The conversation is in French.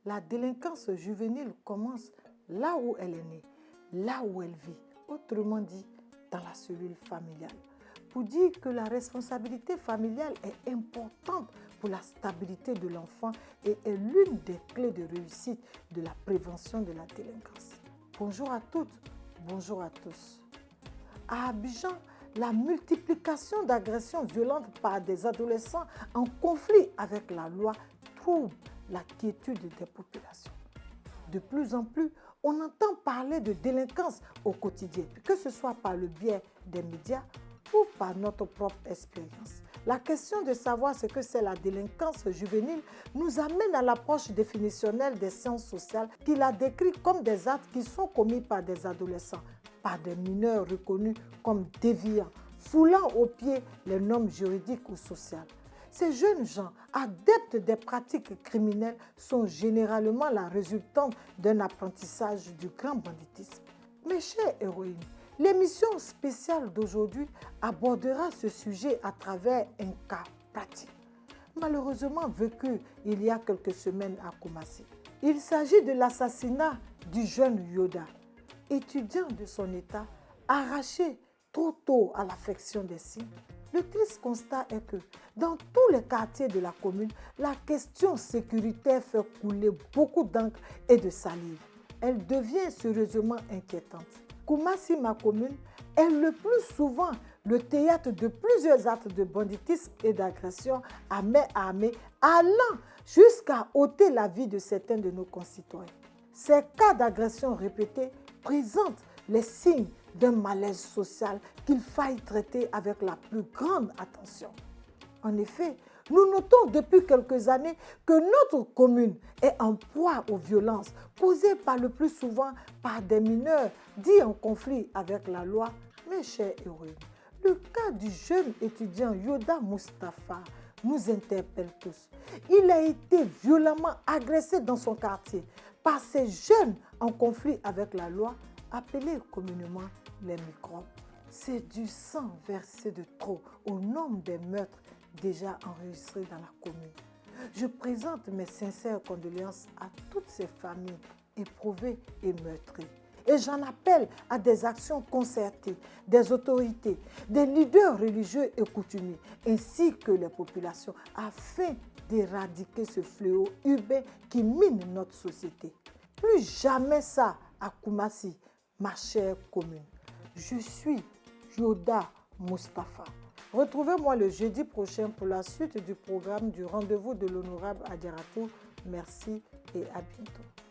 La délinquance juvénile commence là où elle est née, là où elle vit, autrement dit, dans la cellule familiale. Pour dire que la responsabilité familiale est importante pour la stabilité de l'enfant et est l'une des clés de réussite de la prévention de la délinquance. Bonjour à toutes, bonjour à tous. À Abidjan, la multiplication d'agressions violentes par des adolescents en conflit avec la loi trouble la quiétude des populations. De plus en plus, on entend parler de délinquance au quotidien, que ce soit par le biais des médias ou par notre propre expérience. La question de savoir ce que c'est la délinquance juvénile nous amène à l'approche définitionnelle des sciences sociales qui la décrit comme des actes qui sont commis par des adolescents, par des mineurs reconnus comme déviants, foulant aux pieds les normes juridiques ou sociales. Ces jeunes gens, adeptes des pratiques criminelles, sont généralement la résultante d'un apprentissage du grand banditisme. Mes chères héroïnes, l'émission spéciale d'aujourd'hui abordera ce sujet à travers un cas pratique, malheureusement vécu il y a quelques semaines à Koumassi. Il s'agit de l'assassinat du jeune Yoda, étudiant de son état, arraché trop tôt à l'affection des signes. Le triste constat est que dans tous les quartiers de la commune, la question sécuritaire fait couler beaucoup d'encre et de salive. Elle devient sérieusement inquiétante. Koumassi, ma commune, est le plus souvent le théâtre de plusieurs actes de banditisme et d'agression à main armée, allant jusqu'à ôter la vie de certains de nos concitoyens. Ces cas d'agression répétés présentent les signes d'un malaise social qu'il faille traiter avec la plus grande attention. En effet, nous notons depuis quelques années que notre commune est en proie aux violences causées par le plus souvent par des mineurs dits en conflit avec la loi. Mes chers héroïnes, le cas du jeune étudiant Yoda Mustapha nous interpelle tous. Il a été violemment agressé dans son quartier par ces jeunes en conflit avec la loi, appelés communément les microbes. C'est du sang versé de trop au nombre des meurtres déjà enregistrés dans la commune. Je présente mes sincères condoléances à toutes ces familles éprouvées et meurtries. Et j'en appelle à des actions concertées des autorités, des leaders religieux et coutumiers, ainsi que les populations, afin d'éradiquer ce fléau urbain qui mine notre société. Plus jamais ça à Koumassi, ma chère commune. Je suis Yoda Mustapha. Retrouvez-moi le jeudi prochain pour la suite du programme du rendez-vous de l'honorable Adjaratou. Merci et à bientôt.